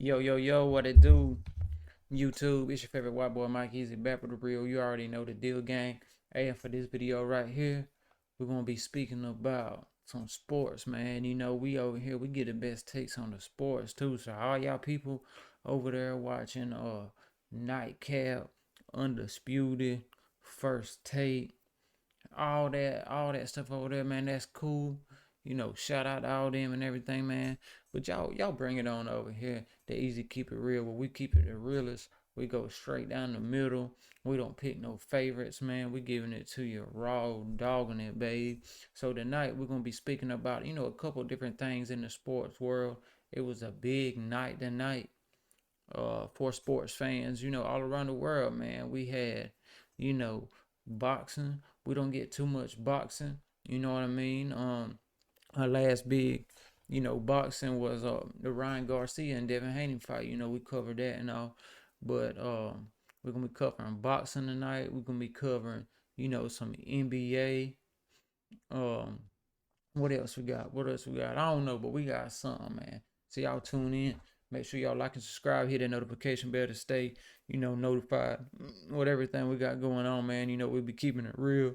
Yo, yo, yo, what it do? YouTube, it's your favorite white boy, Mike Easy, back with the real. You already know the deal, gang. Hey, and for this video right here, we're going to be speaking about some sports, man. You know, we over here, we get the best takes on the sports, too. So, all y'all people over there watching Nightcap, Undisputed, First Take, all that stuff over there, man. That's cool. You know, shout out to all them and everything, man. But y'all bring it on over here. The Easy Keep It Real. Where we keep it the realest. We go straight down the middle. We don't pick no favorites, man. We giving it to you raw, dogging it, babe. So tonight we're gonna be speaking about, a couple different things in the sports world. It was a big night tonight, for sports fans, all around the world, man. We had, boxing. We don't get too much boxing. You know what I mean? Our last big, boxing was the Ryan Garcia and Devin Haney fight. We covered that and all, but we're gonna be covering boxing tonight. We're gonna be covering, some NBA. Um, what else we got? What else we got? I don't know, but we got something, man. So y'all tune in. Make sure y'all like and subscribe. Hit that notification bell to stay, notified with everything we got going on, man. We be keeping it real,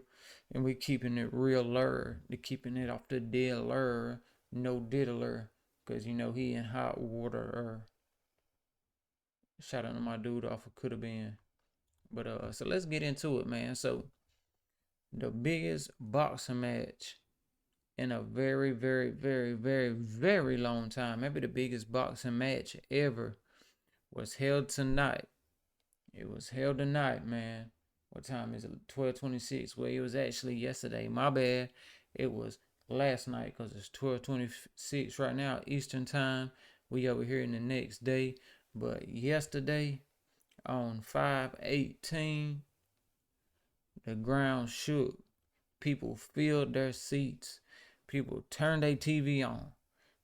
and we keeping it realer. To keeping it off the dealer, no diddler, cause he in hot water. Shout out to my dude off of could have been, but so let's get into it, man. So the biggest boxing match in a very, very, very, very, very long time, maybe the biggest boxing match ever, was held tonight. It was held tonight, man. What time is it? 12:26. Well, it was actually yesterday. My bad. It was last night because it's 12:26 right now, Eastern time. We over here in the next day. But yesterday on 5/18, the ground shook. People filled their seats. People turned their TV on.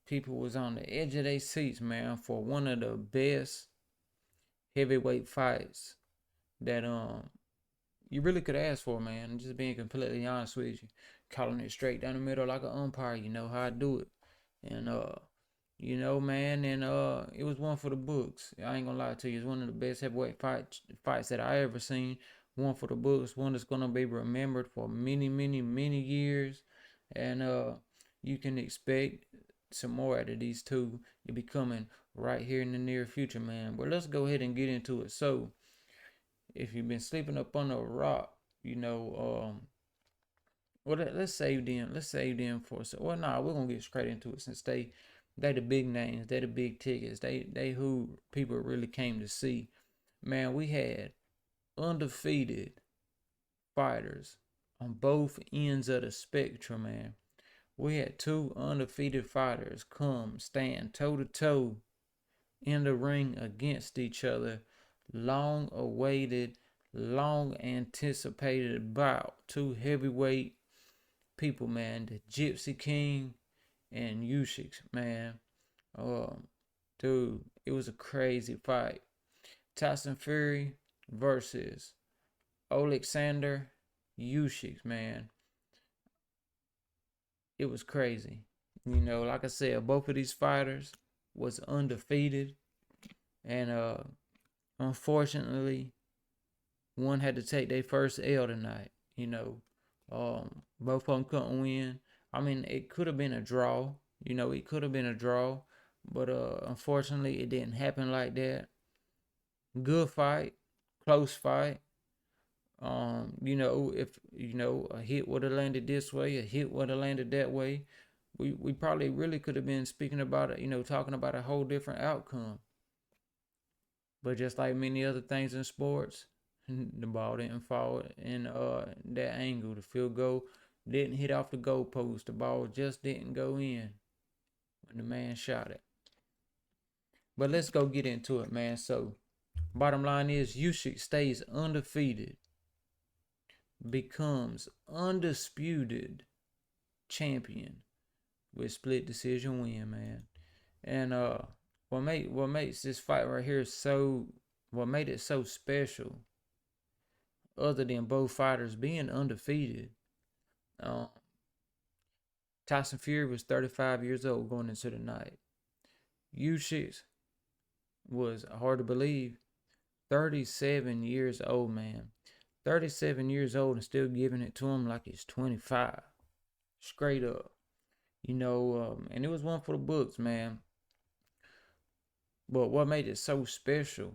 People was on the edge of their seats, man, for one of the best heavyweight fights that you really could ask for, man. I'm just being completely honest with you. Calling it straight down the middle like an umpire, you know how I do it. And man, and it was one for the books. I ain't gonna lie to you, it's one of the best heavyweight fights that I ever seen. One for the books, one that's gonna be remembered for many, many, many years. And you can expect some more out of these two to be coming right here in the near future, man. But let's go ahead and get into it. So if you've been sleeping up on a rock, well, let's save them. Let's save them for so. Well, nah, we're gonna get straight into it since they the big names, they the big tickets, they who people really came to see. Man, we had undefeated fighters on both ends of the spectrum, man. We had two undefeated fighters come stand toe to toe in the ring against each other. Long awaited, long anticipated bout. Two heavyweight people, man. The Gypsy King and Usyk, man. Dude, it was a crazy fight. Tyson Fury versus Alexander Usyk, man. It was crazy. Like I said, both of these fighters was undefeated, and unfortunately, one had to take their first L tonight. Both of them couldn't win. I mean, it could have been a draw. It could have been a draw, but unfortunately, it didn't happen like that. Good fight, close fight. If a hit would have landed this way, a hit would have landed that way, we probably really could have been speaking about it, talking about a whole different outcome. But just like many other things in sports, the ball didn't fall in that angle. The field goal didn't hit off the goalpost. The ball just didn't go in when the man shot it. But let's go get into it, man. So, bottom line is Usyk stays undefeated, becomes undisputed champion with split decision win, man. And what makes this fight right here what made it so special, other than both fighters being undefeated, Tyson Fury was 35 years old going into the night. Usyk was hard to believe. 37 years old, man. 37 years old and still giving it to him like he's 25. Straight up. And it was one for the books, man. But what made it so special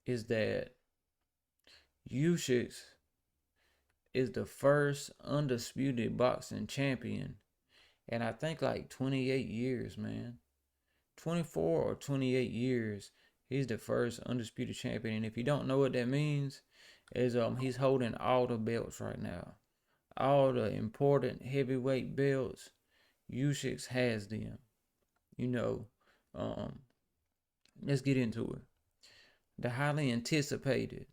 is that Usyk is the first undisputed boxing champion, and I think like 28 years, man. 24 or 28 years, he's the first undisputed champion. And if you don't know what that means, is he's holding all the belts right now. All the important heavyweight belts, Usyk has them. You know, um, let's get into it. The highly anticipated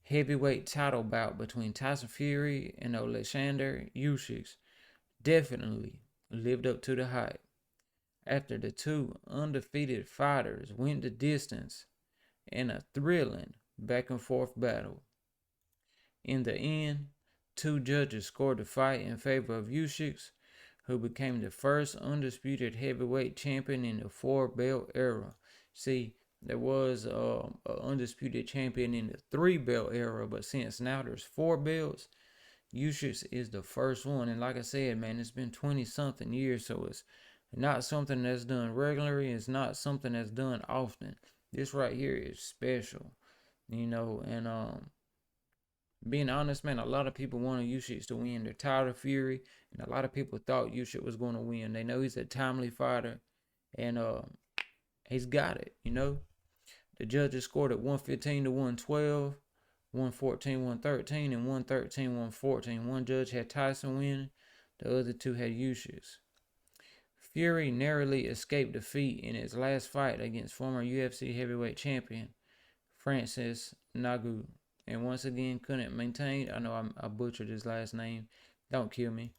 heavyweight title bout between Tyson Fury and Alexander Usyk definitely lived up to the hype. After the two undefeated fighters went the distance in a thrilling back and forth battle. In the end, two judges scored the fight in favor of Usyk, who became the first undisputed heavyweight champion in the four-belt era. See, there was an undisputed champion in the three-belt era, but since now there's four belts, Usyk is the first one. And like I said, man, it's been 20-something years, so it's not something that's done regularly. It's not something that's done often. This right here is special, and being honest, man, a lot of people wanted Usyk to win. They're tired of Fury, and a lot of people thought Usyk was going to win. They know he's a timely fighter, and he's got it. The judges scored at 115 to 112, 114, 113, and 113, 114. One judge had Tyson winning, the other two had Usyk. Fury narrowly escaped defeat in his last fight against former UFC heavyweight champion Francis Ngannou, and once again couldn't maintain. I know I butchered his last name. Don't kill me.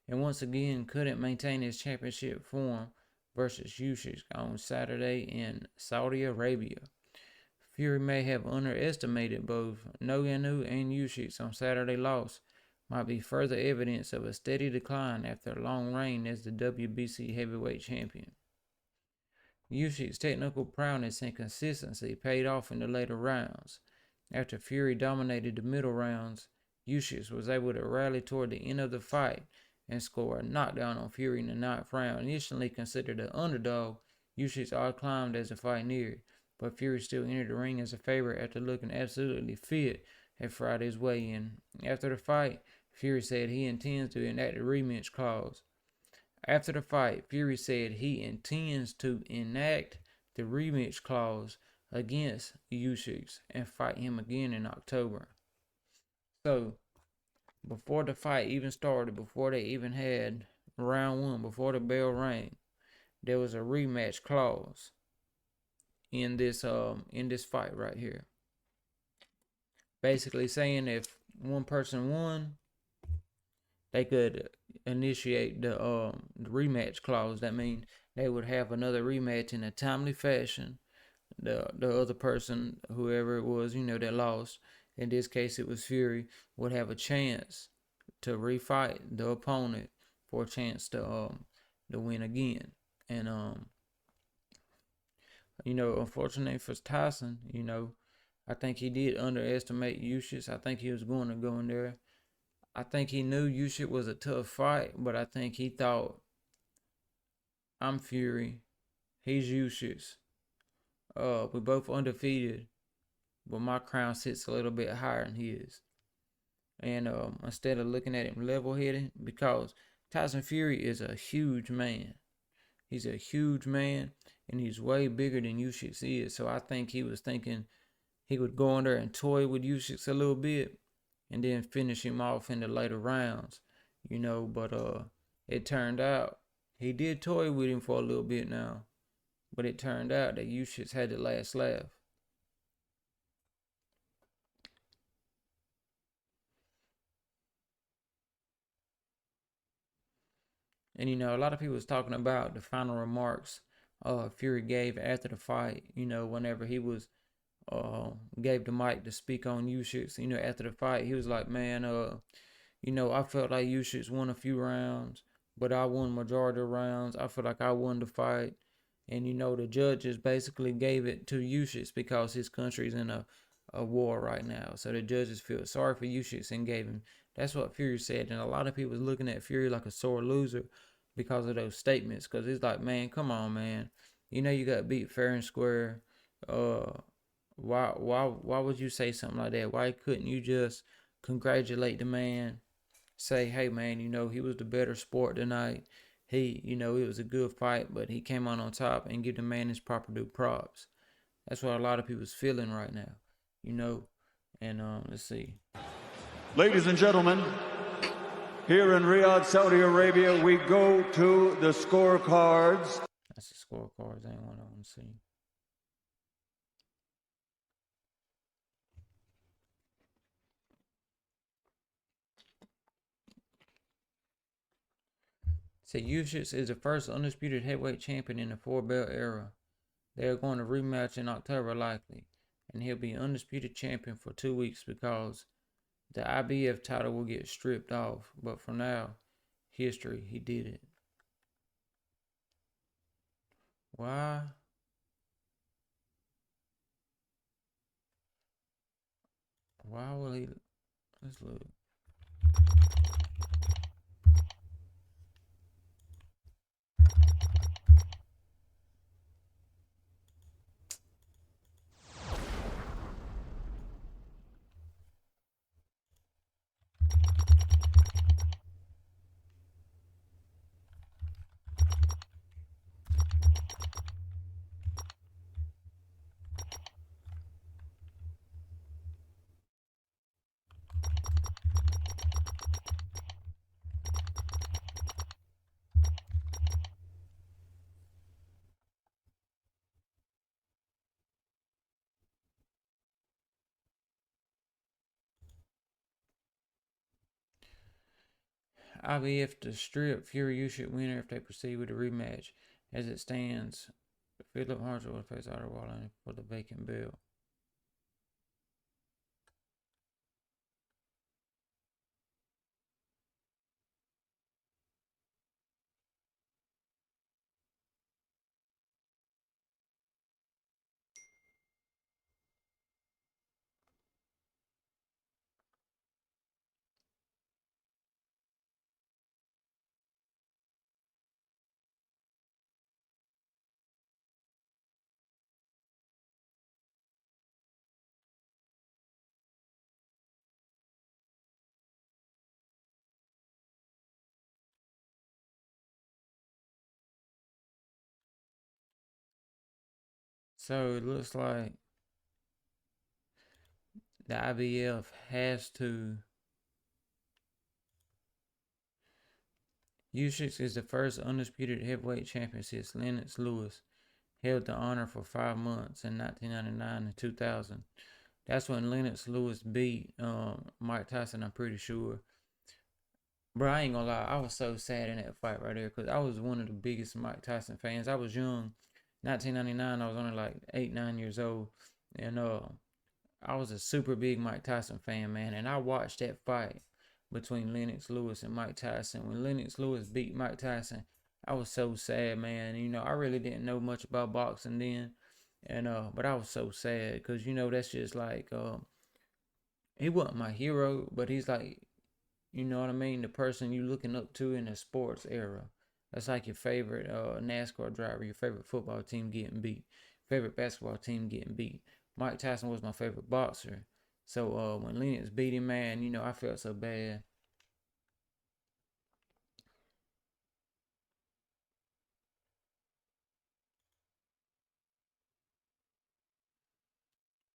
And once again couldn't maintain his championship form versus Usyk on Saturday in Saudi Arabia. Fury may have underestimated both Ngannou and Usyk on Saturday loss. Might be further evidence of a steady decline after a long reign as the WBC heavyweight champion. Usyk's technical prowess and consistency paid off in the later rounds. After Fury dominated the middle rounds, Usyk was able to rally toward the end of the fight and score a knockdown on Fury in the ninth round. Initially considered an underdog, Usyk outclimbed as the fight neared, but Fury still entered the ring as a favorite after looking absolutely fit at Friday's weigh-in. After the fight, Fury said he intends to enact a rematch clause. After the fight, Fury said he intends to enact the rematch clause against Usyk and fight him again in October. So, before the fight even started, before they even had round one, before the bell rang, there was a rematch clause in this fight right here. Basically saying if one person won, they could initiate the rematch clause. That means they would have another rematch in a timely fashion. The other person, whoever it was, that lost, in this case it was Fury, would have a chance to refight the opponent for a chance to win again. And unfortunately for Tyson, I think he did underestimate Usyk. I think he was going to go in there. I think he knew Usyk was a tough fight, but I think he thought, I'm Fury, he's Usyk. We're both undefeated, but my crown sits a little bit higher than his. And instead of looking at him level-headed, because Tyson Fury is a huge man. He's a huge man, and he's way bigger than Usyk is. So I think he was thinking he would go in there and toy with Usyk a little bit, and then finish him off in the later rounds, but it turned out he did toy with him for a little bit now, but it turned out that Usyk had the last laugh. And a lot of people was talking about the final remarks Fury gave after the fight, whenever he was gave the mic to speak on Usyk, after the fight, he was like, man, I felt like Usyk won a few rounds, but I won majority of rounds. I feel like I won the fight. and the judges basically gave it to Usyk because his country's in a war right now. So the judges feel sorry for Usyk and gave him. That's what Fury said, and a lot of people was looking at Fury like a sore loser because of those statements. Because it's like, man, come on, man. You got beat fair and square. Uh, why would you say something like that? Why couldn't you just congratulate the man? Say, hey man, he was the better sport tonight. It was a good fight, but he came on top and give the man his proper due props. That's what a lot of people's feeling right now, you know. And let's see. Ladies and gentlemen, here in Riyadh, Saudi Arabia, we go to the scorecards. That's the scorecards. I ain't one of them. See. So Usyk is the first undisputed heavyweight champion in the four-belt era. They are going to rematch in October likely, and he'll be undisputed champion for 2 weeks because the IBF title will get stripped off. But for now, history, he did it. Why? Why will he? Let's look. IBF to strip Fury Usyk winner if they proceed with the rematch. As it stands, Philip Hartwell will face Otter Wallen for the vacant belt. So it looks like the IBF has to. Usyk is the first undisputed heavyweight champion since Lennox Lewis held the honor for 5 months in 1999 and 2000. That's when Lennox Lewis beat Mike Tyson, I'm pretty sure. Bro, I ain't gonna lie, I was so sad in that fight right there because I was one of the biggest Mike Tyson fans. I was young, 1999. I was only like 8, 9 years old, and I was a super big Mike Tyson fan, man. And I watched that fight between Lennox Lewis and Mike Tyson. When Lennox Lewis beat Mike Tyson, I was so sad, man. I really didn't know much about boxing then, and but I was so sad because that's just like he wasn't my hero, but he's like, you know what I mean, the person you looking up to in the sports era. That's like your favorite NASCAR driver, your favorite football team getting beat, favorite basketball team getting beat. Mike Tyson was my favorite boxer. So when Lennox beat him, man, I felt so bad.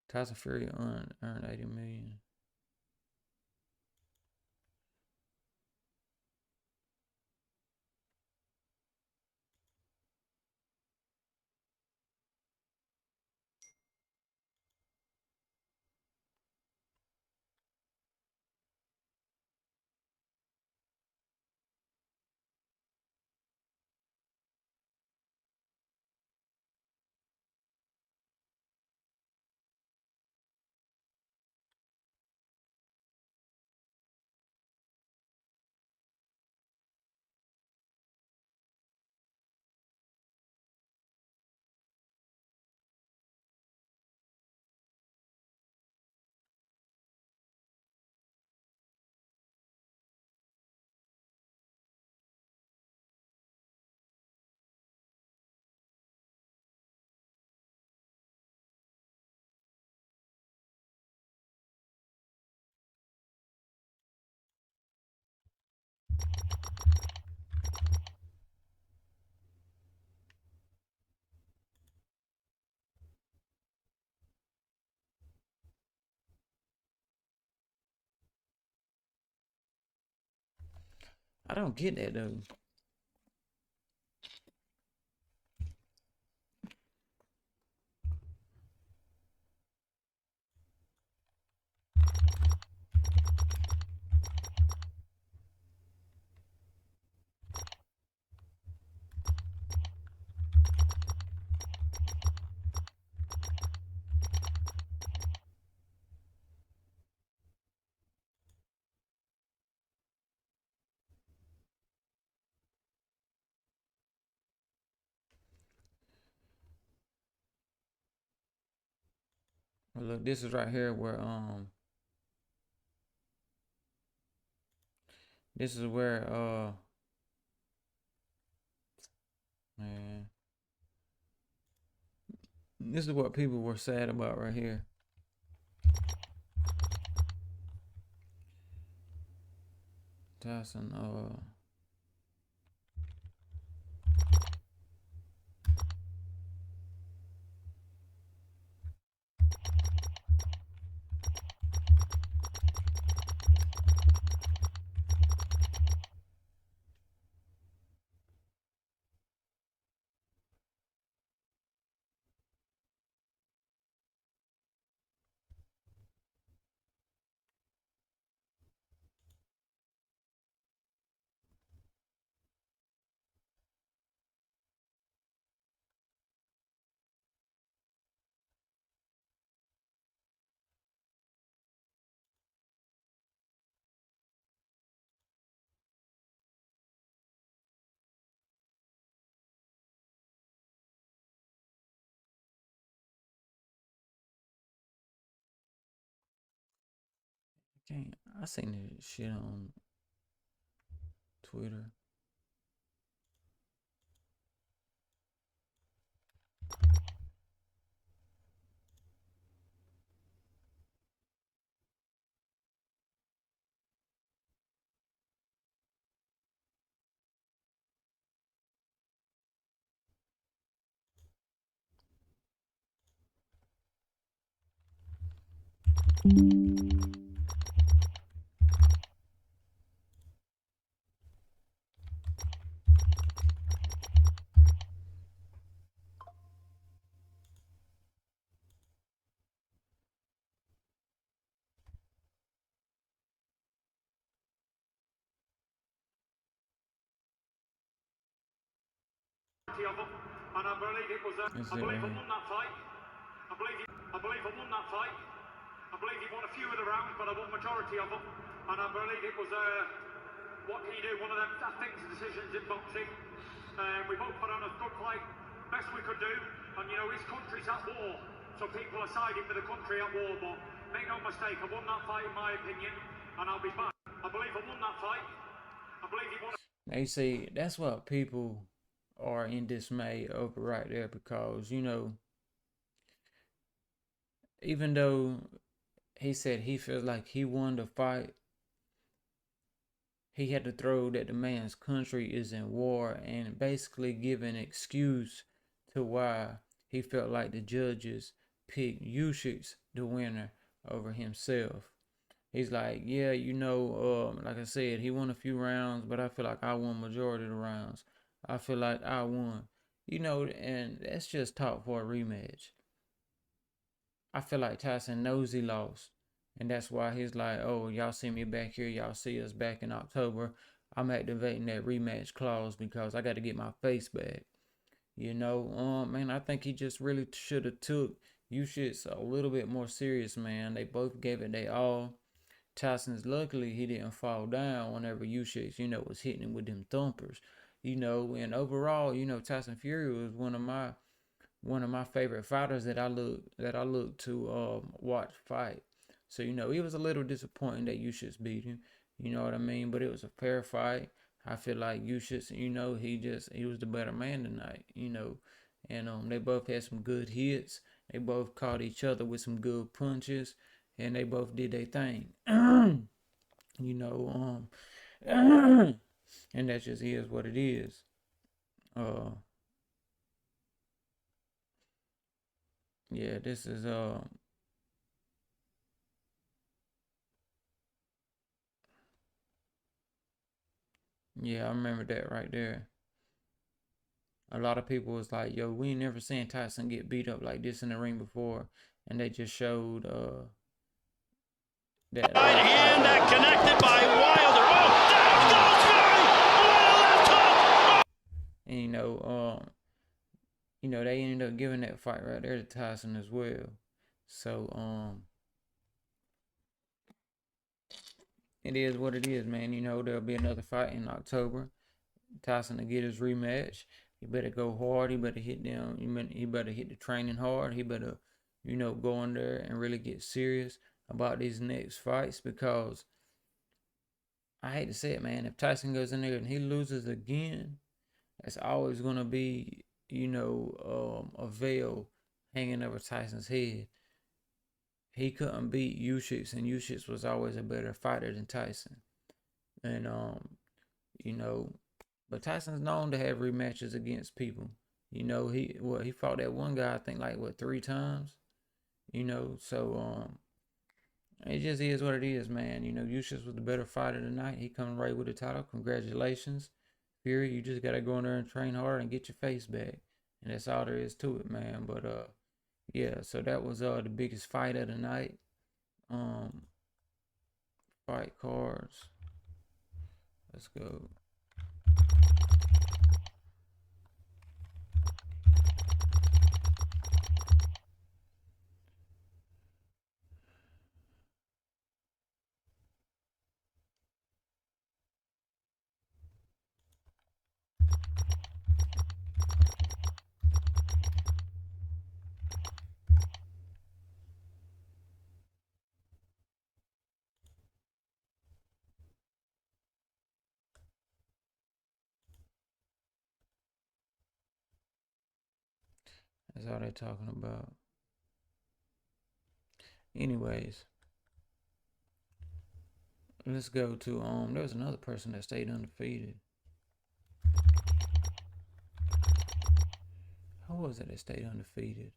Tyson Fury earned 80 million. I don't get that though. Well, look, this is right here where this is where man, this is what people were sad about right here. Tyson, can't, I seen this shit on Twitter. Of them, and I believe it was. Is I it believe right I here? won that fight. I believe I won that fight. I believe he won a few of the rounds, but I won majority of them. And I believe it was. What can you do? One of them things, decisions in boxing. We both put on a good fight, best we could do. And you know, his country's at war, so people are siding with the country at war. But make no mistake, I won that fight in my opinion, and I'll be back. I believe I won that fight. I believe he won. They say that's what people are in dismay over right there because, you know, even though he said he feels like he won the fight, he had to throw that the man's country is in war and basically give an excuse to why he felt like the judges picked Usyk the winner over himself. He's like, yeah, you know, like I said, he won a few rounds, but I feel like I won majority of the rounds. I feel like I won, you know, and that's just talk for a rematch. I feel like Tyson knows he lost, and that's why he's like, oh, y'all see me back here, y'all see us back in October. I'm activating that rematch clause because I got to get my face back. You know, man, I think he just really should have took Usyk a little bit more serious, man. They both gave it their all. Tyson's luckily he didn't fall down whenever Usyk, you know, was hitting him with them thumpers. You know, and overall, you know, Tyson Fury was one of my favorite fighters that I look to watch fight. So you know, it was a little disappointing that Usyk beat him. You know what I mean? But it was a fair fight. I feel like Usyk, you know, he was the better man tonight. You know, and they both had some good hits. They both caught each other with some good punches, and they both did their thing. You know, and that just is what it is. Uh, yeah, this is Yeah, I remember that right there. A lot of people was like, "Yo, we ain't never seen Tyson get beat up like this in the ring before," and they just showed that Right last fight hand right that there. connected by Wilder. Oh, down Mm. goes Fury! What a left hook! And they ended up giving that fight right there to Tyson as well. So it is what it is, man. There'll be another fight in October. Tyson to get his rematch. He better go hard. He better hit down. He better hit the training hard. He better, go in there and really get serious about these next fights, because I hate to say it, man. If Tyson goes in there and he loses again, that's always gonna be, a veil hanging over Tyson's head. He couldn't beat Usyk, and Usyk was always a better fighter than Tyson. And you know, but Tyson's known to have rematches against people. He fought that one guy, I think, like, what, 3 times. So it just is what it is, man. Usyk was the better fighter tonight. He coming right with the title. Congratulations, Fury. You just gotta go in there and train hard and get your face back, and that's all there is to it, man. But yeah. So that was the biggest fight of the night. Um, Fight cards. Let's go. That's all they're talking about. Anyways, let's go to there was another person that stayed undefeated. Who was it that stayed undefeated?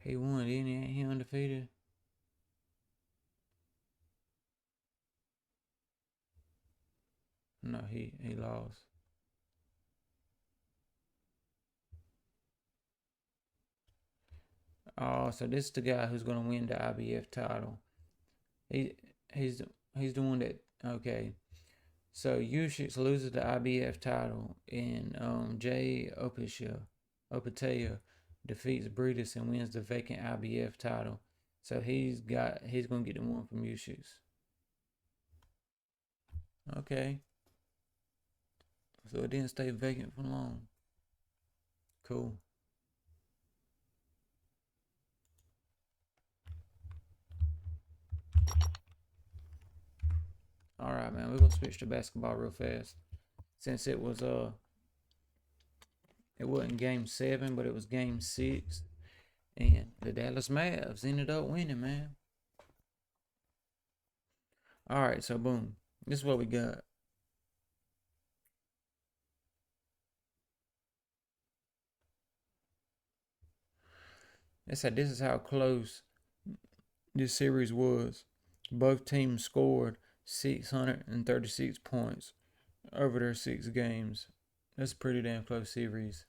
He won, didn't he? Ain't he undefeated? No, he lost. Oh, so this is the guy who's gonna win the IBF title. He he's he's the one that, okay. So Usyk loses the IBF title, and Jay Opatea defeats Brutus and wins the vacant IBF title. So he's gonna get the one from Usyk. Okay, so it didn't stay vacant for long. Cool. All right, man. We're gonna switch to basketball real fast, since it wasn't game 7, but it was game 6, and the Dallas Mavs ended up winning, man. All right, so boom, this is what we got. They said this is how close this series was. Both teams scored 636 points over their 6 games. That's a pretty damn close series.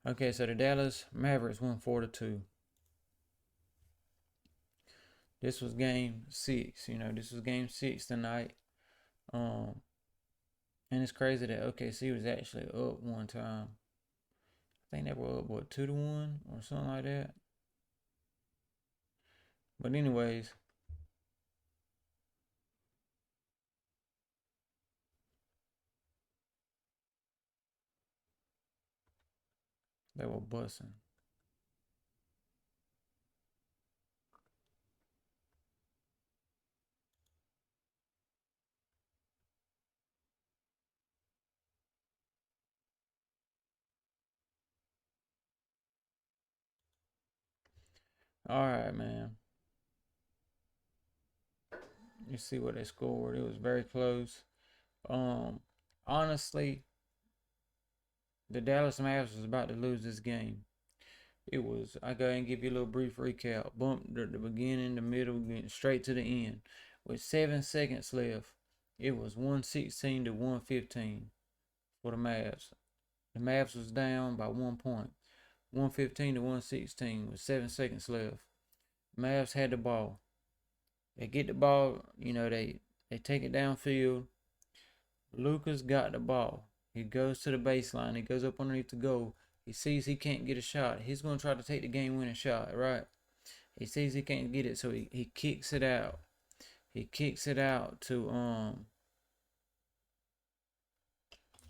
Okay, so the Dallas Mavericks won 4-2. This was game 6. This was game 6 tonight. Um, and it's crazy that OKC was actually up one time. I think they were up, what, 2-1 or something like that. But anyways, they were bussing. All right, man. You see what they scored. It was very close. Um, Honestly, the Dallas Mavericks was about to lose this game. It was. I go and give you a little brief recap. Bump the beginning, the middle, getting straight to the end. With 7 seconds left, it was 116 to 115 for the Mavs. The Mavs was down by 1 point, 115 to 116 with 7 seconds left. Mavs had the ball. They get the ball. They take it downfield. Lucas got the ball. He goes to the baseline. He goes up underneath the goal. He sees he can't get a shot. He's going to try to take the game-winning shot, right? He sees he can't get it, so he kicks it out. He kicks it out to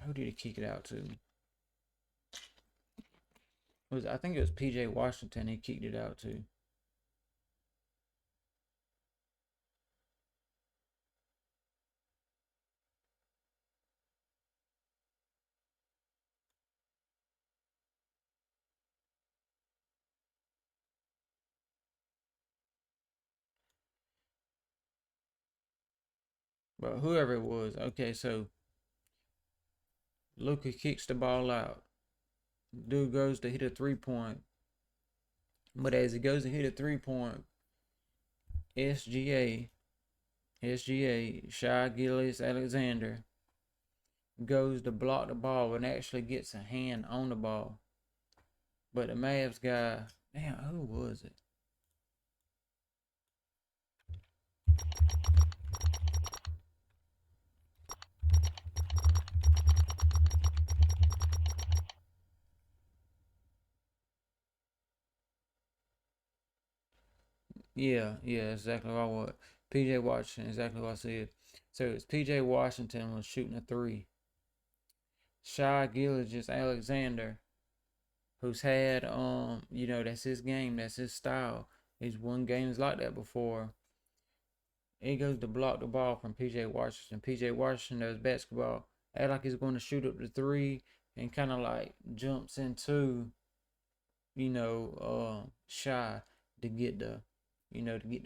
who did he kick it out to? I think it was PJ Washington he kicked it out to. But whoever it was, okay, so Luka kicks the ball out. Dude goes to hit a 3-point. But as he goes to hit a 3-point, SGA, Shai Gillis Alexander, goes to block the ball and actually gets a hand on the ball. But the Mavs guy, damn, who was it? Yeah, exactly what PJ Washington, exactly what I said. So it's PJ Washington was shooting a 3. Shai Gilgeous Alexander, who's had that's his game, that's his style. He's won games like that before. He goes to block the ball from PJ Washington. PJ Washington knows basketball. Act like he's going to shoot up the 3 and kind of like jumps into Shy to get the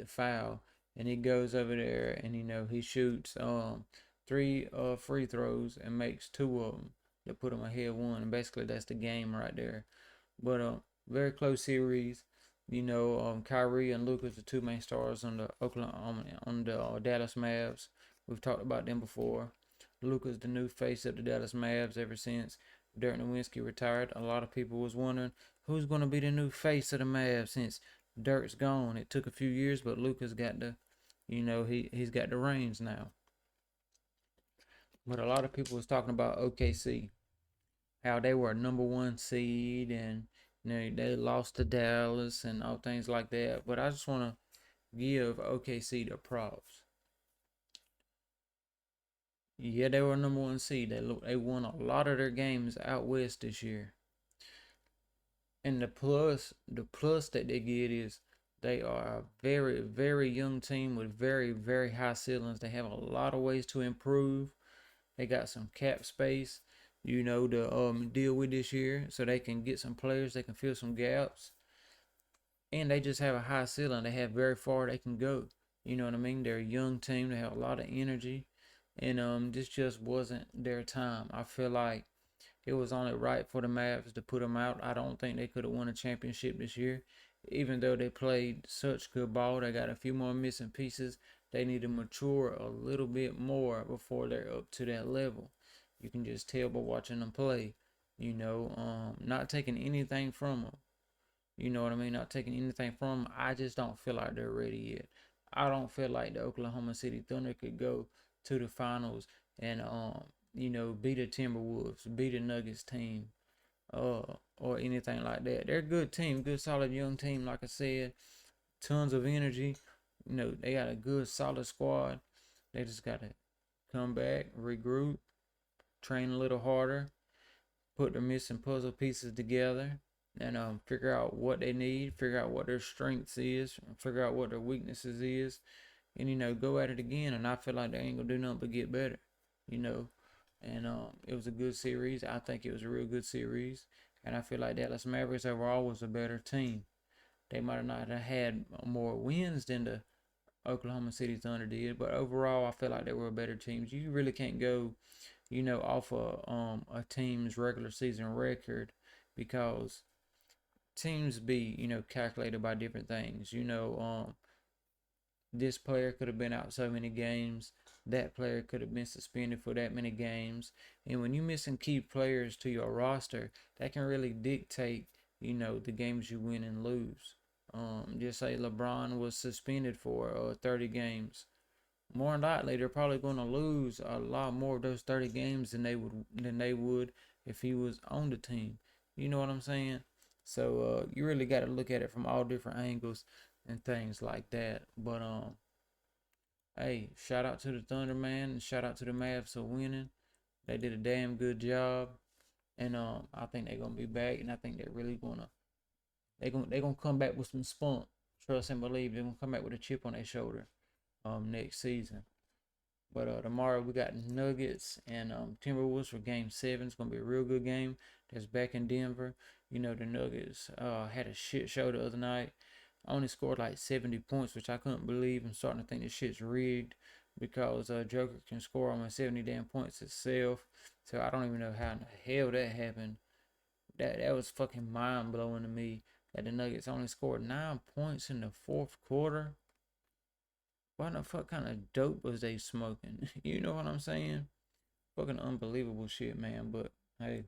foul, and he goes over there and he shoots 3 free throws and makes 2 of them to put him ahead 1, and basically that's the game right there. But very close series. Kyrie and Lucas, the 2 main stars on the Dallas Mavs. We've talked about them before. Lucas, the new face of the Dallas Mavs ever since Dirk Nowitzki retired. A lot of people was wondering who's going to be the new face of the Mavs since Dirk's gone. It took a few years, but Lucas got he's got the reins now. But a lot of people was talking about OKC, how they were a #1 seed and they lost to Dallas and all things like that. But I just want to give OKC the props. Yeah, they were #1 seed. They won a lot of their games out west this year. And the plus that they get is they are a very, very young team with very, very high ceilings. They have a lot of ways to improve. They got some cap space, to deal with this year, so they can get some players. They can fill some gaps, and they just have a high ceiling. They have very far they can go. You know what I mean? They're a young team. They have a lot of energy, and this just wasn't their time. I feel like it was only right for the Mavs to put them out. I don't think they could have won a championship this year, even though they played such good ball. They got a few more missing pieces. They need to mature a little bit more before they're up to that level. You can just tell by watching them play. Not taking anything from them. You know what I mean? Not taking anything from them. I just don't feel like they're ready yet. I don't feel like the Oklahoma City Thunder could go to the finals and beat the Timberwolves, beat the Nuggets team, or anything like that. They're a good team, good solid young team. Like I said, tons of energy. They got a good solid squad. They just gotta come back, regroup, train a little harder, put their missing puzzle pieces together, and figure out what they need, figure out what their strengths is, figure out what their weaknesses is, and go at it again. And I feel like they ain't gonna do nothing but get better, And it was a good series. I think it was a real good series, and I feel like Dallas Mavericks overall was a better team. they might have not have had more wins than the Oklahoma City Thunder did, but overall, I feel like they were better teams. You really can't go, off a team's regular season record because teams be, calculated by different things. This player could have been out so many games. That player could have been suspended for that many games. And when you're missing key players to your roster, that can really dictate, the games you win and lose. Just say LeBron was suspended for 30 games. More than likely, they're probably going to lose a lot more of those 30 games than they would if he was on the team. You know what I'm saying? So you really got to look at it from all different angles and things like that. But hey, shout out to the Thunder, man, and shout out to the Mavs for winning. They did a damn good job, and I think they're gonna be back, and I think they're really gonna come back with some spunk. Trust and believe they're gonna come back with a chip on their shoulder next season. But tomorrow we got Nuggets and Timberwolves for Game 7. It's gonna be a real good game. That's back in Denver. The Nuggets had a shit show the other night. Only scored like 70 points, which I couldn't believe. I'm starting to think this shit's rigged because Joker can score almost 70 damn points itself. So I don't even know how in the hell that happened. That was fucking mind blowing to me that the Nuggets only scored 9 points in the fourth quarter. What the fuck kind of dope was they smoking? You know what I'm saying? Fucking unbelievable shit, man. But hey,